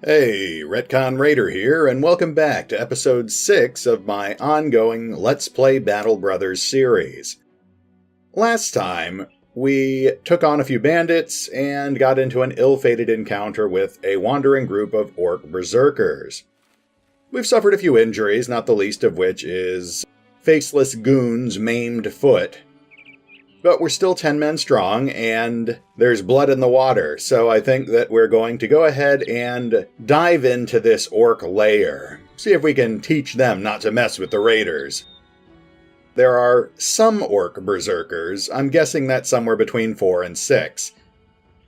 Hey, RetconRaider here, and welcome back to episode 6 of my ongoing Let's Play Battle Brothers series. Last time, we took on a few bandits and got into an ill-fated encounter with a wandering group of orc berserkers. We've suffered a few injuries, not the least of which is Faceless Goon's maimed foot. But we're still 10 men strong, and there's blood in the water, so I think that we're going to go ahead and dive into this orc lair. See if we can teach them not to mess with the raiders. There are some orc berserkers. I'm guessing that's somewhere between 4 and 6.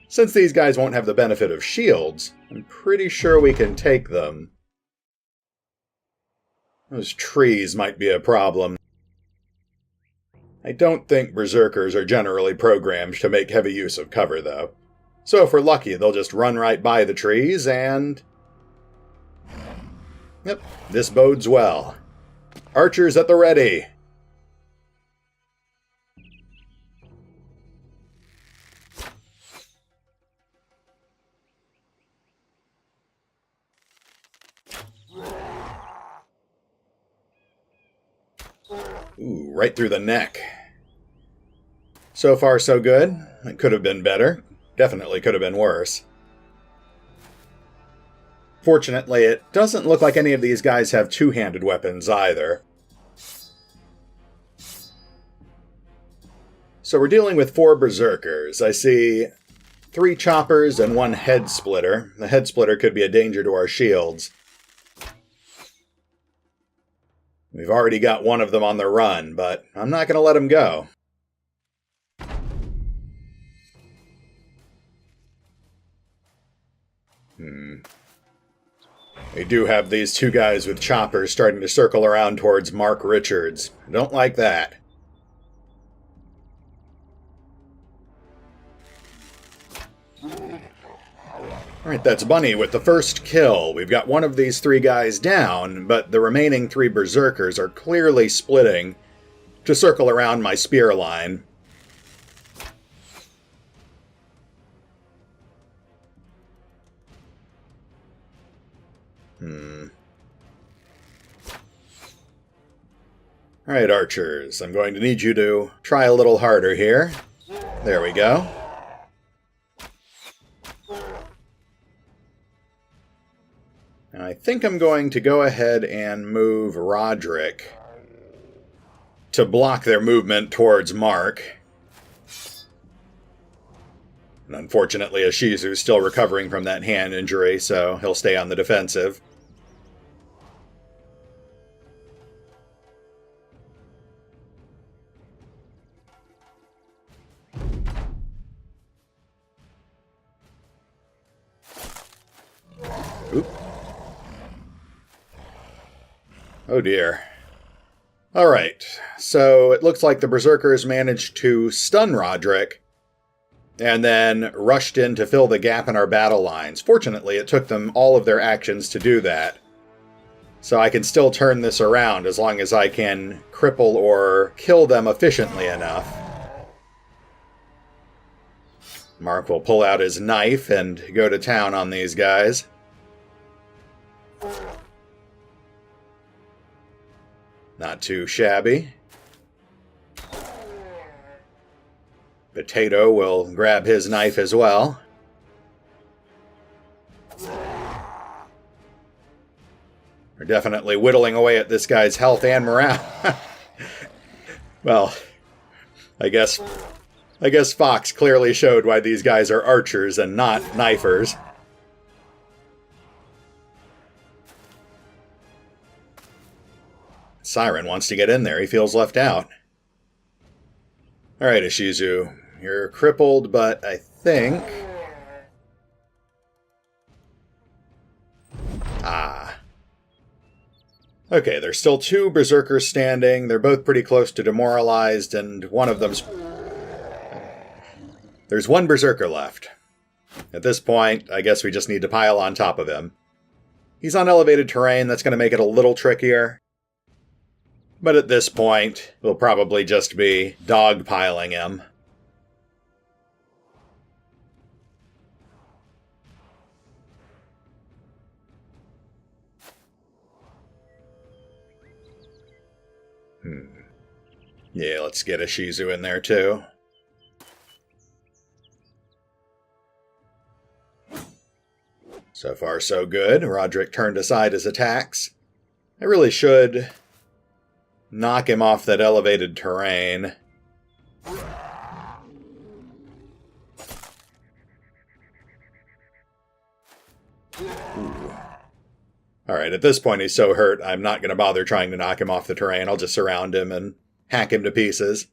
Since these guys won't have the benefit of shields, I'm pretty sure we can take them. Those trees might be a problem. I don't think berserkers are generally programmed to make heavy use of cover, though. So if we're lucky, they'll just run right by the trees and... Yep, this bodes well. Archers at the ready! Ooh, right through the neck. So far, so good. It could have been better. Definitely could have been worse. Fortunately, it doesn't look like any of these guys have two-handed weapons either. So we're dealing with 4 berserkers. I see 3 choppers and 1 head splitter. The head splitter could be a danger to our shields. We've already got one of them on the run, but I'm not going to let him go. We do have these 2 guys with choppers starting to circle around towards Mark Richards. I don't like that. Alright, that's Bunny with the first kill. We've got one of these 3 guys down, but the remaining 3 berserkers are clearly splitting to circle around my spear line. Alright, archers, I'm going to need you to try a little harder here. There we go. And I think I'm going to go ahead and move Roderick to block their movement towards Mark. And unfortunately, Ashizu's still recovering from that hand injury, so he'll stay on the defensive. Oop. Oh dear. Alright, so it looks like the berserkers managed to stun Roderick, and then rushed in to fill the gap in our battle lines. Fortunately, it took them all of their actions to do that. So I can still turn this around as long as I can cripple or kill them efficiently enough. Mark will pull out his knife and go to town on these guys. Not too shabby. Potato will grab his knife as well. We're definitely whittling away at this guy's health and morale. Well, I guess Fox clearly showed why these guys are archers and not knifers. Siren wants to get in there. He feels left out. Alright, Ashizu. You're crippled, but I think... Okay, there's still 2 berserkers standing. They're both pretty close to demoralized, and one of them's... There's 1 berserker left. At this point, I guess we just need to pile on top of him. He's on elevated terrain. That's going to make it a little trickier. But at this point, we'll probably just be dogpiling him. Yeah, let's get a Shizu in there too. So far, so good. Roderick turned aside his attacks. I really should knock him off that elevated terrain. Alright, at this point he's so hurt, I'm not going to bother trying to knock him off the terrain. I'll just surround him and hack him to pieces.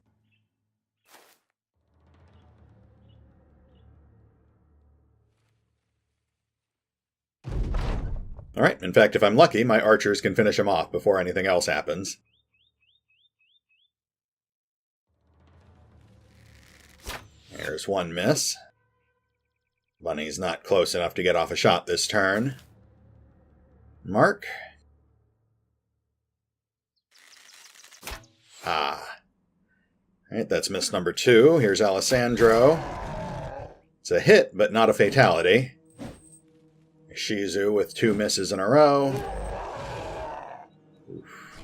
Alright, in fact, if I'm lucky, my archers can finish him off before anything else happens. There's one miss. Bunny's not close enough to get off a shot this turn. Mark. Alright, that's miss number 2. Here's Alessandro. It's a hit, but not a fatality. Shizu with 2 misses in a row. Oof.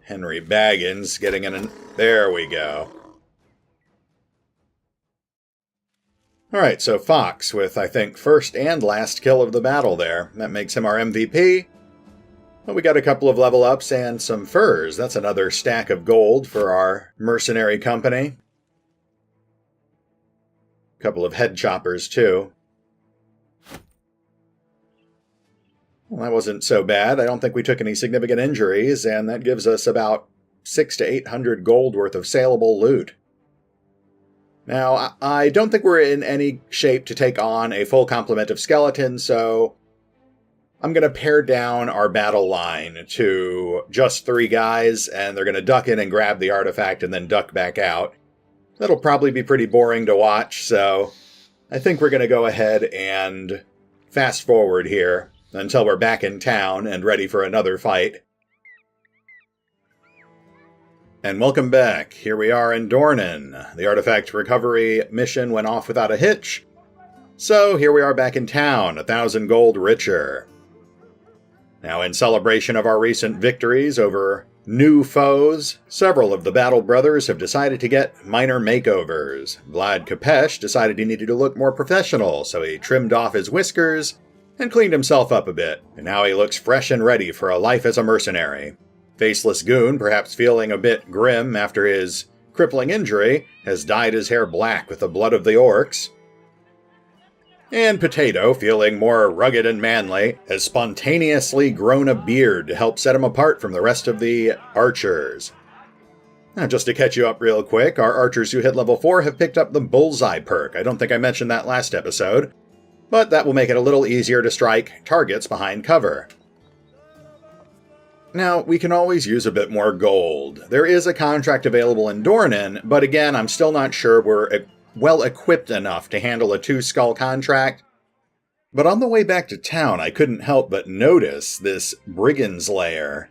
Henry Baggins getting in. There we go. Alright, so Fox with, I think, first and last kill of the battle there. That makes him our MVP. Well, we got a couple of level ups and some furs. That's another stack of gold for our mercenary company. A couple of head choppers, too. Well, that wasn't so bad. I don't think we took any significant injuries, and that gives us about 600 to 800 gold worth of saleable loot. Now, I don't think we're in any shape to take on a full complement of skeletons, so I'm going to pare down our battle line to just 3 guys, and they're going to duck in and grab the artifact and then duck back out. That'll probably be pretty boring to watch, so I think we're going to go ahead and fast forward here until we're back in town and ready for another fight. And welcome back. Here we are in Dornan. The artifact recovery mission went off without a hitch. So here we are back in town, 1,000 gold richer. Now, in celebration of our recent victories over new foes, several of the Battle Brothers have decided to get minor makeovers. Vlad Kapesh decided he needed to look more professional, so he trimmed off his whiskers and cleaned himself up a bit, and now he looks fresh and ready for a life as a mercenary. Faceless Goon, perhaps feeling a bit grim after his crippling injury, has dyed his hair black with the blood of the orcs. And Potato, feeling more rugged and manly, has spontaneously grown a beard to help set him apart from the rest of the archers. Now, just to catch you up real quick, our archers who hit level 4 have picked up the Bullseye perk. I don't think I mentioned that last episode, but that will make it a little easier to strike targets behind cover. Now, we can always use a bit more gold. There is a contract available in Dornan, but again, I'm still not sure we're well-equipped enough to handle a 2-skull contract. But on the way back to town, I couldn't help but notice this Brigand's lair.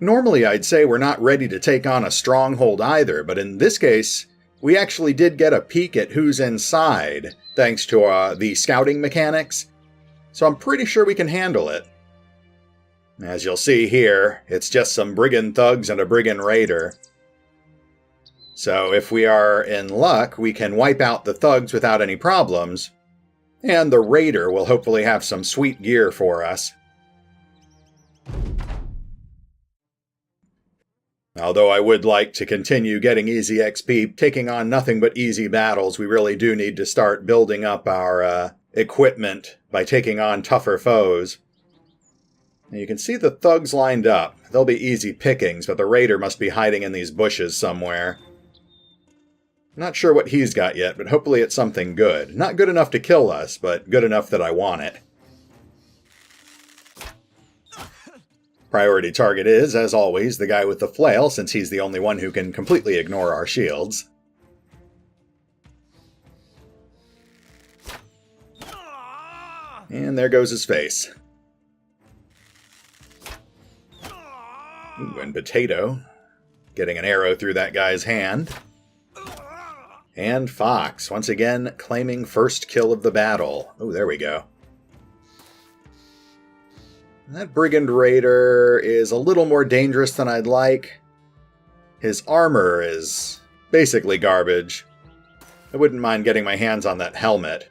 Normally, I'd say we're not ready to take on a stronghold either, but in this case, we actually did get a peek at who's inside, thanks to the scouting mechanics, so I'm pretty sure we can handle it. As you'll see here, it's just some Brigand thugs and a Brigand raider. So if we are in luck, we can wipe out the thugs without any problems, and the raider will hopefully have some sweet gear for us. Although I would like to continue getting easy XP, taking on nothing but easy battles, we really do need to start building up our equipment by taking on tougher foes. Now you can see the thugs lined up. They'll be easy pickings, but the raider must be hiding in these bushes somewhere. Not sure what he's got yet, but hopefully it's something good. Not good enough to kill us, but good enough that I want it. Priority target is, as always, the guy with the flail, since he's the only one who can completely ignore our shields. And there goes his face. Ooh, and Potato getting an arrow through that guy's hand. And Fox, once again, claiming first kill of the battle. Oh, there we go. That Brigand Raider is a little more dangerous than I'd like. His armor is basically garbage. I wouldn't mind getting my hands on that helmet.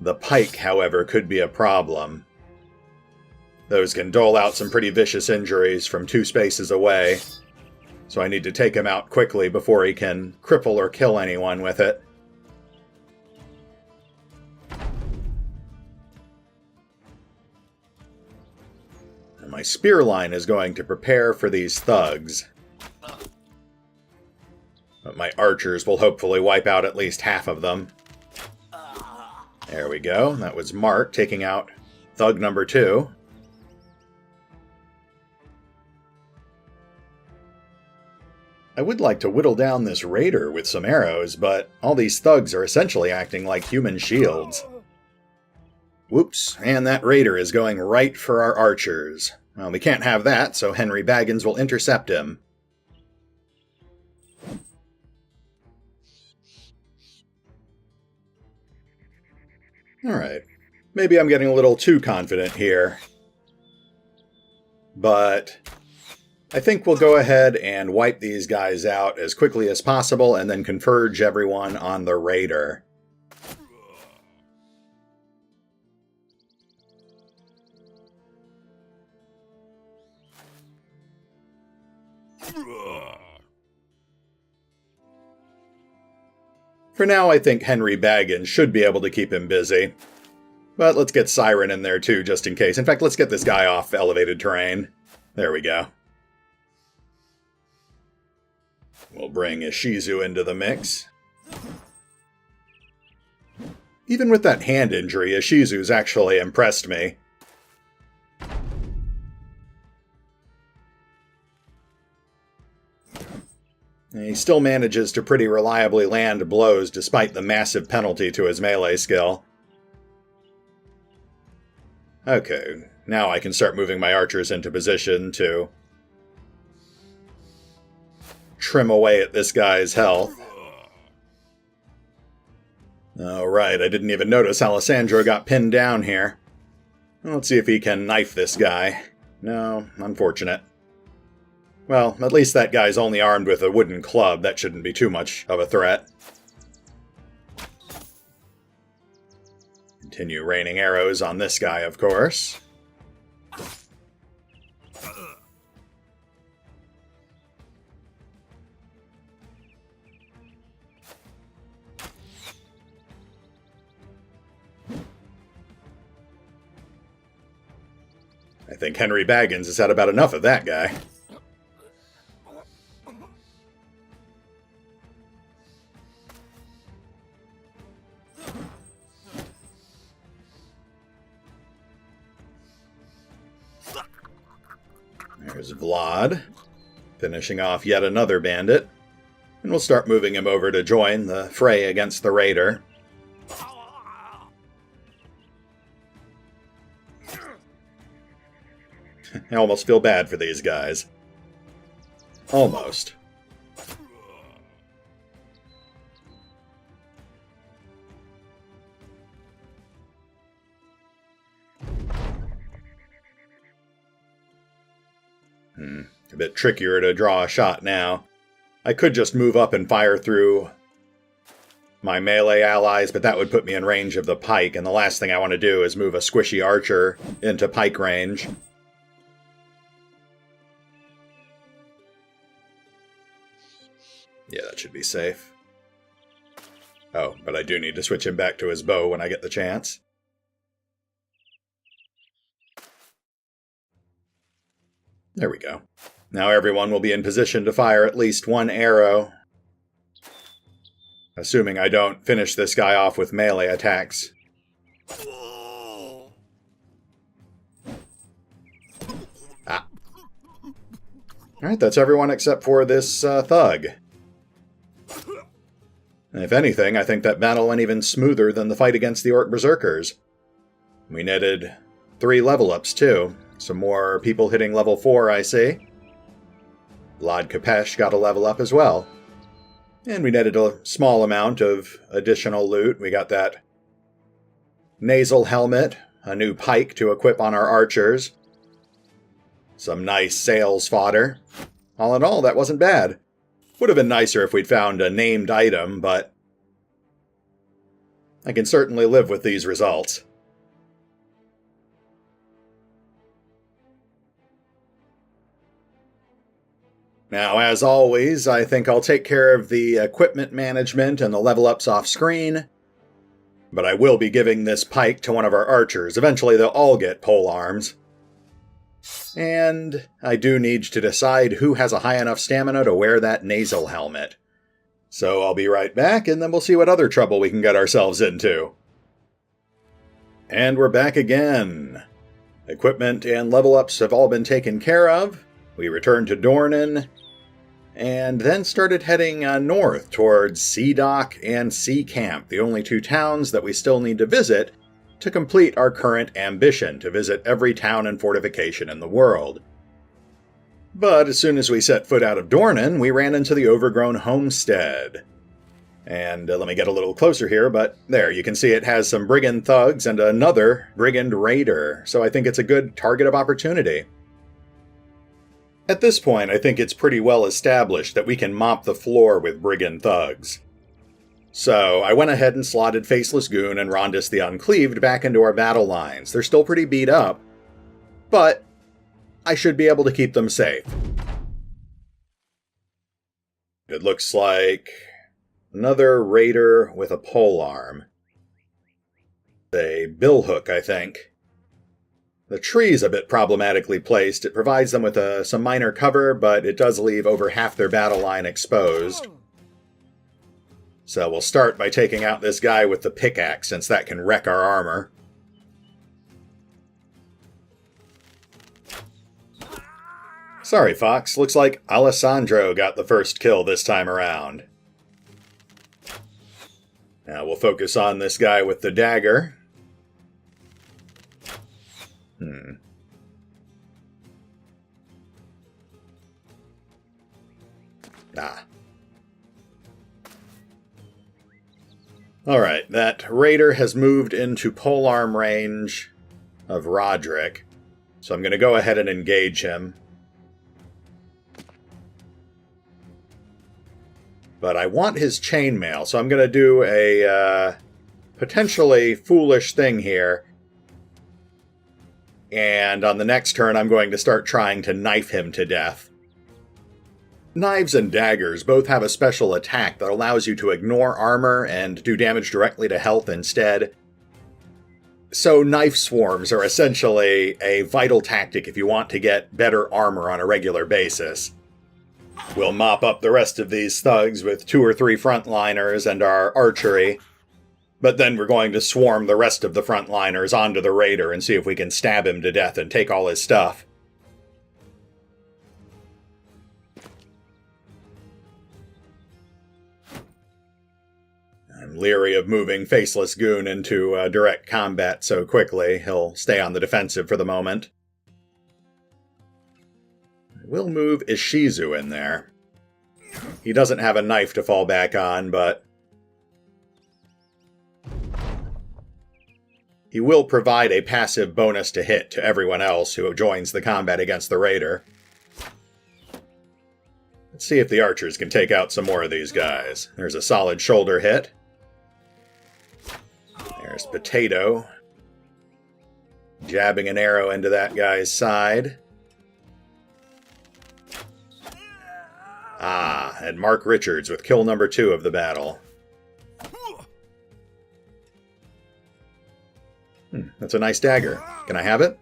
The pike, however, could be a problem. Those can dole out some pretty vicious injuries from 2 spaces away, so I need to take him out quickly before he can cripple or kill anyone with it. And my spear line is going to prepare for these thugs. But my archers will hopefully wipe out at least half of them. There we go. That was Mark taking out thug number 2. I would like to whittle down this raider with some arrows, but all these thugs are essentially acting like human shields. Whoops, and that raider is going right for our archers. Well, we can't have that, so Henry Baggins will intercept him. Alright, maybe I'm getting a little too confident here. But I think we'll go ahead and wipe these guys out as quickly as possible and then converge everyone on the raider. For now, I think Henry Baggins should be able to keep him busy. But let's get Siren in there too, just in case. In fact, let's get this guy off elevated terrain. There we go. We'll bring Ishizu into the mix. Even with that hand injury, Ishizu's actually impressed me. He still manages to pretty reliably land blows despite the massive penalty to his melee skill. Okay, now I can start moving my archers into position to trim away at this guy's health. Alright, I didn't even notice Alessandro got pinned down here. Let's see if he can knife this guy. No, unfortunate. Well, at least that guy's only armed with a wooden club. That shouldn't be too much of a threat. Continue raining arrows on this guy, of course. I think Henry Baggins has had about enough of that guy. There's Vlad, finishing off yet another bandit. And we'll start moving him over to join the fray against the raider. I almost feel bad for these guys. Almost. A bit trickier to draw a shot now. I could just move up and fire through my melee allies, but that would put me in range of the pike, and the last thing I want to do is move a squishy archer into pike range. Yeah, that should be safe. Oh, but I do need to switch him back to his bow when I get the chance. There we go. Now everyone will be in position to fire at least one arrow. Assuming I don't finish this guy off with melee attacks. Ah. Alright, that's everyone except for this thug. If anything, I think that battle went even smoother than the fight against the Orc Berserkers. We netted 3 level-ups, too. Some more people hitting level 4, I see. Vlad Kapesh got a level up as well. And we netted a small amount of additional loot. We got that nasal helmet, a new pike to equip on our archers. Some nice sales fodder. All in all, that wasn't bad. Would have been nicer if we'd found a named item, but I can certainly live with these results. Now, as always, I think I'll take care of the equipment management and the level ups off screen, but I will be giving this pike to one of our archers. Eventually they'll all get pole arms. And I do need to decide who has a high enough stamina to wear that nasal helmet. So I'll be right back, and then we'll see what other trouble we can get ourselves into. And we're back again. Equipment and level ups have all been taken care of. We returned to Dornan, and then started heading north towards Sea Dock and Sea Camp, the only two towns that we still need to visit to complete our current ambition to visit every town and fortification in the world. But as soon as we set foot out of Dornan, we ran into the Overgrown homestead. And let me get a little closer here, but there, you can see it has some Brigand thugs and another Brigand raider, so I think it's a good target of opportunity. At this point, I think it's pretty well established that we can mop the floor with Brigand thugs. So I went ahead and slotted Faceless Goon and Rondus the Uncleaved back into our battle lines. They're still pretty beat up, but I should be able to keep them safe. It looks like another raider with a polearm. A billhook, I think. The tree's a bit problematically placed. It provides them with some minor cover, but it does leave over half their battle line exposed. So we'll start by taking out this guy with the pickaxe, since that can wreck our armor. Sorry, Fox. Looks like Alessandro got the first kill this time around. Now we'll focus on this guy with the dagger. Alright, that raider has moved into polearm range of Roderick, so I'm going to go ahead and engage him. But I want his chainmail, so I'm going to do a potentially foolish thing here. And on the next turn, I'm going to start trying to knife him to death. Knives and daggers both have a special attack that allows you to ignore armor and do damage directly to health instead. So knife swarms are essentially a vital tactic if you want to get better armor on a regular basis. We'll mop up the rest of these thugs with 2 or 3 frontliners and our archery. But then we're going to swarm the rest of the frontliners onto the raider and see if we can stab him to death and take all his stuff. I'm leery of moving Faceless Goon into direct combat so quickly. He'll stay on the defensive for the moment. We'll move Ishizu in there. He doesn't have a knife to fall back on, but he will provide a passive bonus to hit to everyone else who joins the combat against the raider. Let's see if the archers can take out some more of these guys. There's a solid shoulder hit. There's Potato, jabbing an arrow into that guy's side. And Mark Richards with kill number 2 of the battle. That's a nice dagger. Can I have it?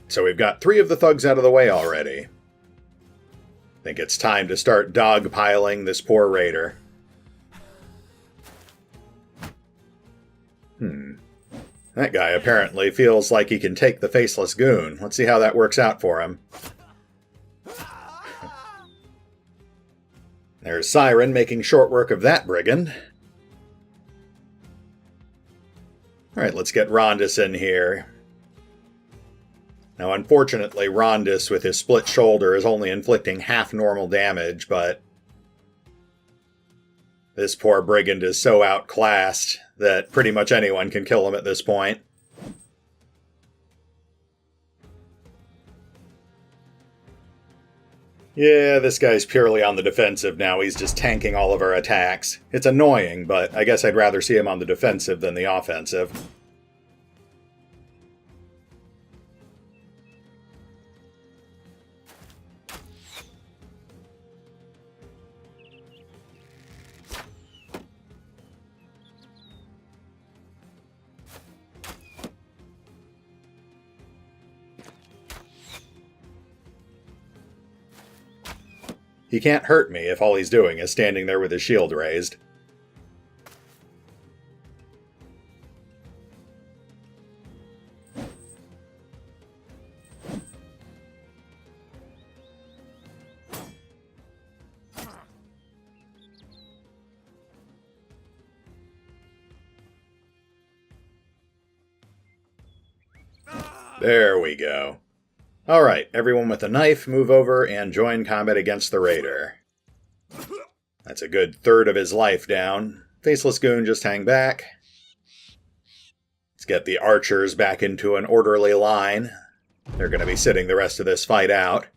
So we've got 3 of the thugs out of the way already. I think it's time to start dogpiling this poor raider. That guy apparently feels like he can take the Faceless Goon. Let's see how that works out for him. There's Siren making short work of that brigand. Alright, let's get Rondus in here. Now, unfortunately, Rondis with his split shoulder is only inflicting half normal damage, but this poor Brigand is so outclassed that pretty much anyone can kill him at this point. Yeah, this guy's purely on the defensive now. He's just tanking all of our attacks. It's annoying, but I guess I'd rather see him on the defensive than the offensive. He can't hurt me if all he's doing is standing there with his shield raised. There we go. Alright, everyone with a knife, move over and join combat against the raider. That's a good third of his life down. Faceless Goon, just hang back. Let's get the archers back into an orderly line. They're going to be sitting the rest of this fight out.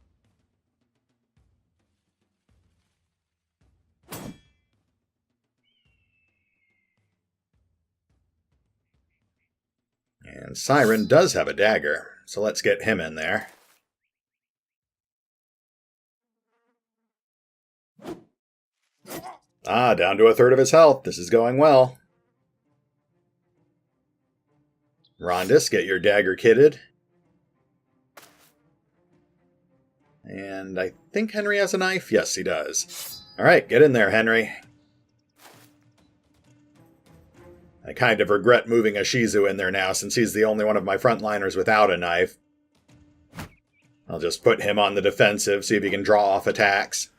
And Siren does have a dagger, so let's get him in there. Ah, down to a third of his health. This is going well. Rondis, get your dagger kitted. And I think Henry has a knife. Yes, he does. Alright, get in there, Henry. I kind of regret moving a Shizu in there now, since he's the only one of my frontliners without a knife. I'll just put him on the defensive, see if he can draw off attacks.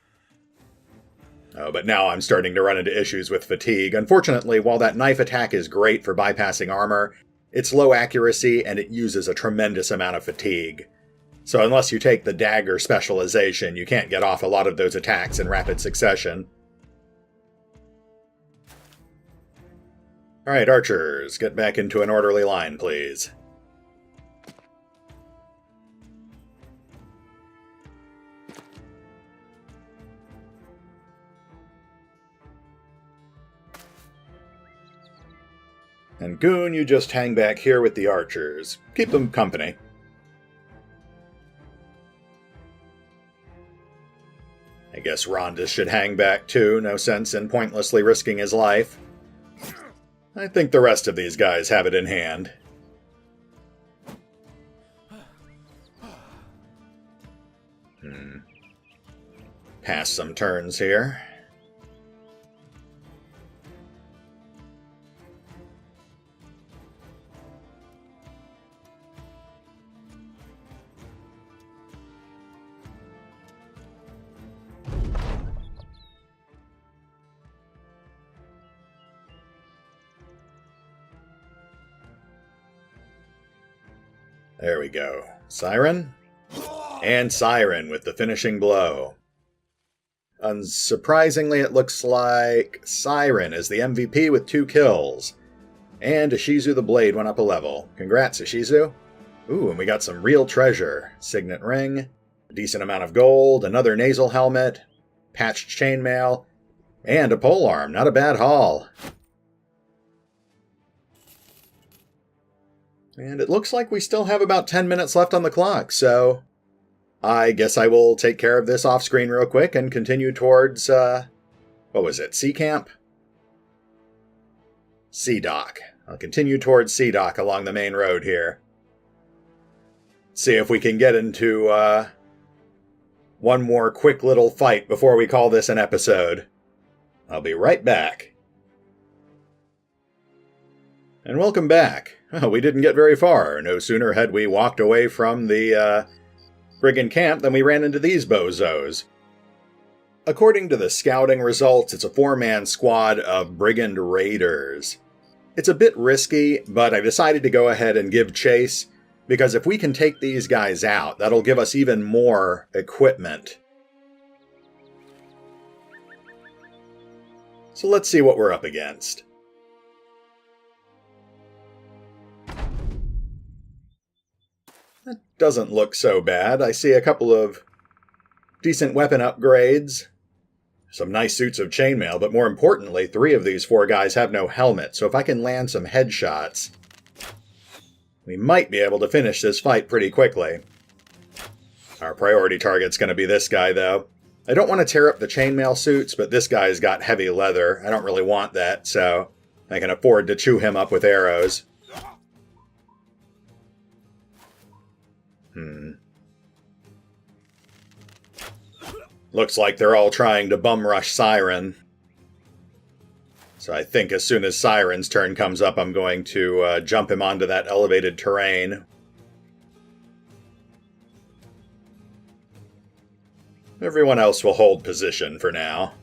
Oh, but now I'm starting to run into issues with fatigue. Unfortunately, while that knife attack is great for bypassing armor, it's low accuracy and it uses a tremendous amount of fatigue. So unless you take the dagger specialization, you can't get off a lot of those attacks in rapid succession. Alright, archers, get back into an orderly line, please. And Goon, you just hang back here with the archers. Keep them company. I guess Rondis should hang back too, no sense in pointlessly risking his life. I think the rest of these guys have it in hand. Pass some turns here. There we go. Siren? And Siren with the finishing blow. Unsurprisingly, it looks like Siren is the MVP with 2 kills. And Ishizu the Blade went up a level. Congrats, Ishizu. Ooh, and we got some real treasure. Signet ring, a decent amount of gold, another nasal helmet, patched chainmail, and a polearm. Not a bad haul. And it looks like we still have about 10 minutes left on the clock, so I guess I will take care of this off-screen real quick and continue towards, what was it, Sea Camp? Sea Dock. I'll continue towards Sea Dock along the main road here. See if we can get into, one more quick little fight before we call this an episode. I'll be right back. And welcome back. Well, we didn't get very far. No sooner had we walked away from the Brigand camp than we ran into these bozos. According to the scouting results, it's a 4-man squad of Brigand Raiders. It's a bit risky, but I decided to go ahead and give chase. Because if we can take these guys out, that'll give us even more equipment. So let's see what we're up against. That doesn't look so bad. I see a couple of decent weapon upgrades. Some nice suits of chainmail, but more importantly, 3 of these 4 guys have no helmet, so if I can land some headshots, we might be able to finish this fight pretty quickly. Our priority target's going to be this guy, though. I don't want to tear up the chainmail suits, but this guy's got heavy leather. I don't really want that, so I can afford to chew him up with arrows. Looks like they're all trying to bum rush Siren. So I think as soon as Siren's turn comes up, I'm going to jump him onto that elevated terrain. Everyone else will hold position for now.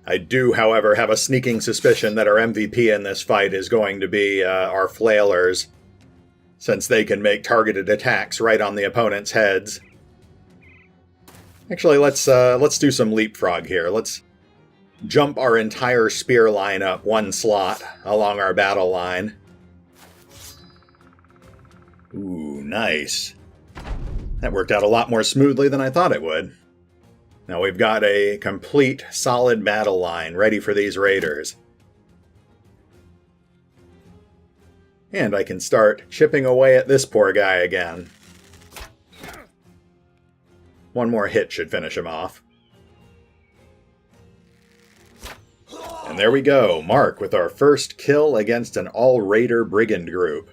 I do, however, have a sneaking suspicion that our MVP in this fight is going to be our flailers, since they can make targeted attacks right on the opponent's heads. Actually, let's do some leapfrog here. Let's jump our entire spear line up 1 slot along our battle line. Ooh, nice. That worked out a lot more smoothly than I thought it would. Now we've got a complete, solid battle line ready for these raiders. And I can start chipping away at this poor guy again. 1 more hit should finish him off. And there we go, Mark with our first kill against an all-raider brigand group.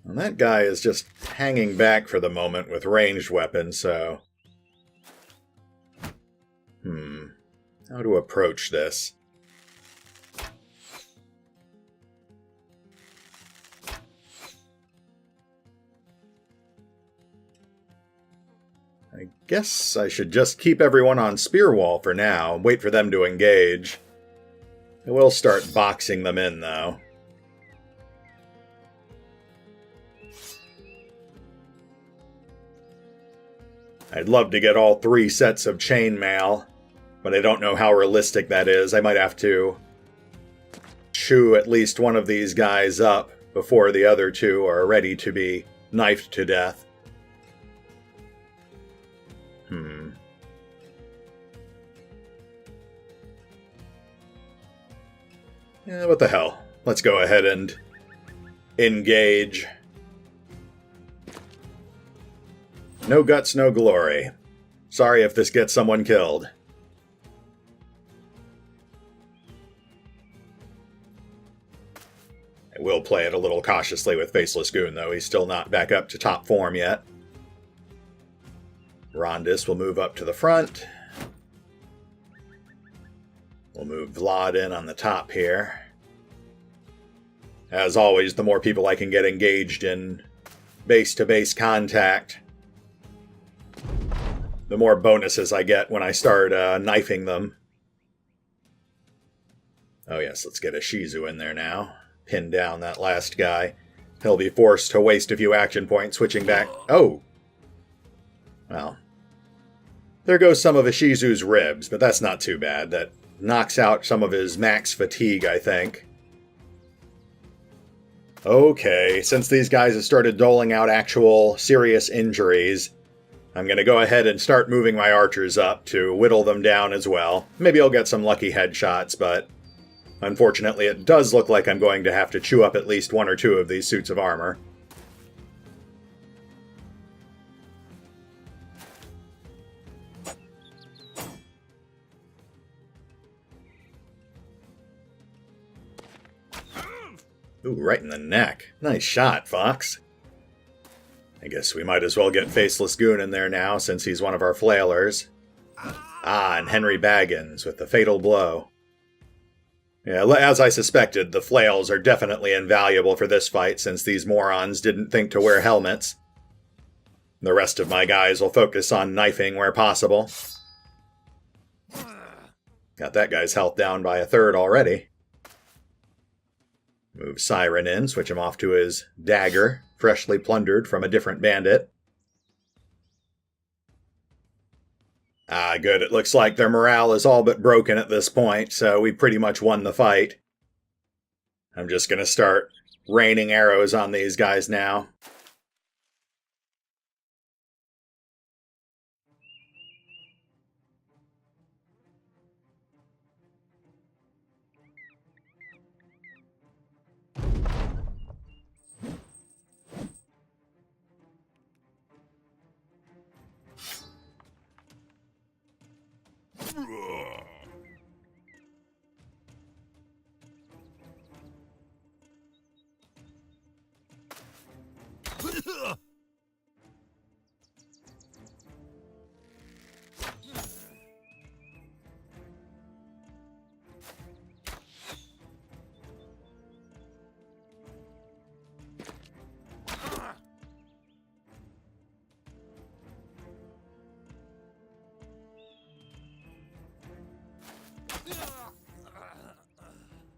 And that guy is just hanging back for the moment with ranged weapons, so... How to approach this? I guess I should just keep everyone on spear wall for now, wait for them to engage. I will start boxing them in, though. I'd love to get all 3 sets of chainmail, but I don't know how realistic that is. I might have to chew at least one of these guys up before the other 2 are ready to be knifed to death. Yeah, what the hell? Let's go ahead and engage. No guts, no glory. Sorry if this gets someone killed. I will play it a little cautiously with Faceless Goon, though. He's still not back up to top form yet. Rondis will move up to the front. We'll move Vlad in on the top here. As always, the more people I can get engaged in base-to-base contact, the more bonuses I get when I start knifing them. Oh yes, let's get a Shizu in there now. Pin down that last guy. He'll be forced to waste a few action points switching back. Oh! Well, there goes some of Ishizu's ribs, but that's not too bad. That knocks out some of his max fatigue, I think. Okay, since these guys have started doling out actual serious injuries, I'm going to go ahead and start moving my archers up to whittle them down as well. Maybe I'll get some lucky headshots, but unfortunately it does look like I'm going to have to chew up at least 1 or 2 of these suits of armor. Ooh, right in the neck. Nice shot, Fox. I guess we might as well get Faceless Goon in there now, since he's one of our flailers. Ah, and Henry Baggins with the fatal blow. Yeah, as I suspected, the flails are definitely invaluable for this fight, since these morons didn't think to wear helmets. The rest of my guys will focus on knifing where possible. Got that guy's health down by a third already. Move Siren in, switch him off to his dagger, freshly plundered from a different bandit. Ah, good. It looks like their morale is all but broken at this point, so we pretty much won the fight. I'm just going to start raining arrows on these guys now.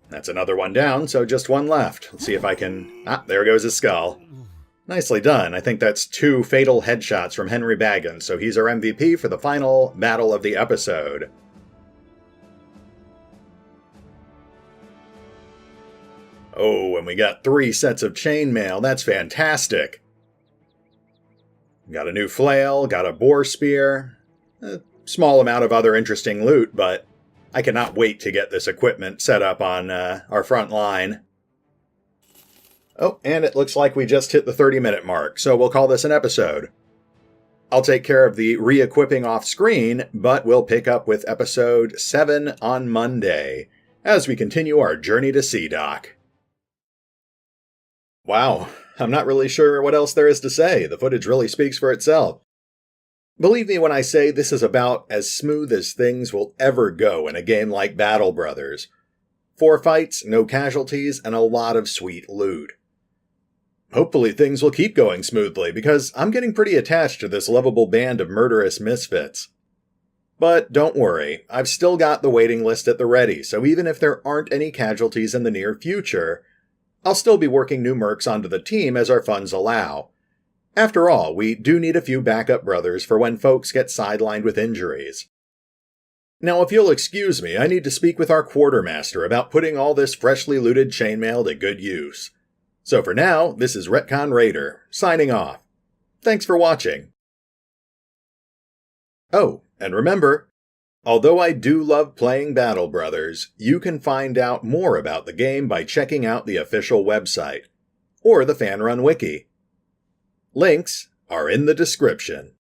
That's another one down, so just one left. Let's see if I can... Ah, there goes his skull. Nicely done. I think that's 2 fatal headshots from Henry Baggins, so he's our MVP for the final battle of the episode. Oh, and we got 3 sets of chainmail. That's fantastic. Got a new flail, got a boar spear. A small amount of other interesting loot, but I cannot wait to get this equipment set up on our front line. Oh, and it looks like we just hit the 30-minute mark, so we'll call this an episode. I'll take care of the re-equipping off screen, but we'll pick up with episode 7 on Monday, as we continue our journey to Sea Dock. Wow, I'm not really sure what else there is to say. The footage really speaks for itself. Believe me when I say this is about as smooth as things will ever go in a game like Battle Brothers. 4 fights, no casualties, and a lot of sweet loot. Hopefully things will keep going smoothly, because I'm getting pretty attached to this lovable band of murderous misfits. But don't worry, I've still got the waiting list at the ready, so even if there aren't any casualties in the near future, I'll still be working new mercs onto the team as our funds allow. After all, we do need a few backup brothers for when folks get sidelined with injuries. Now, if you'll excuse me, I need to speak with our quartermaster about putting all this freshly looted chainmail to good use. So for now, this is RetconRaider, signing off. Thanks for watching. Oh, and remember, although I do love playing Battle Brothers, you can find out more about the game by checking out the official website, or the FanRun Wiki. Links are in the description.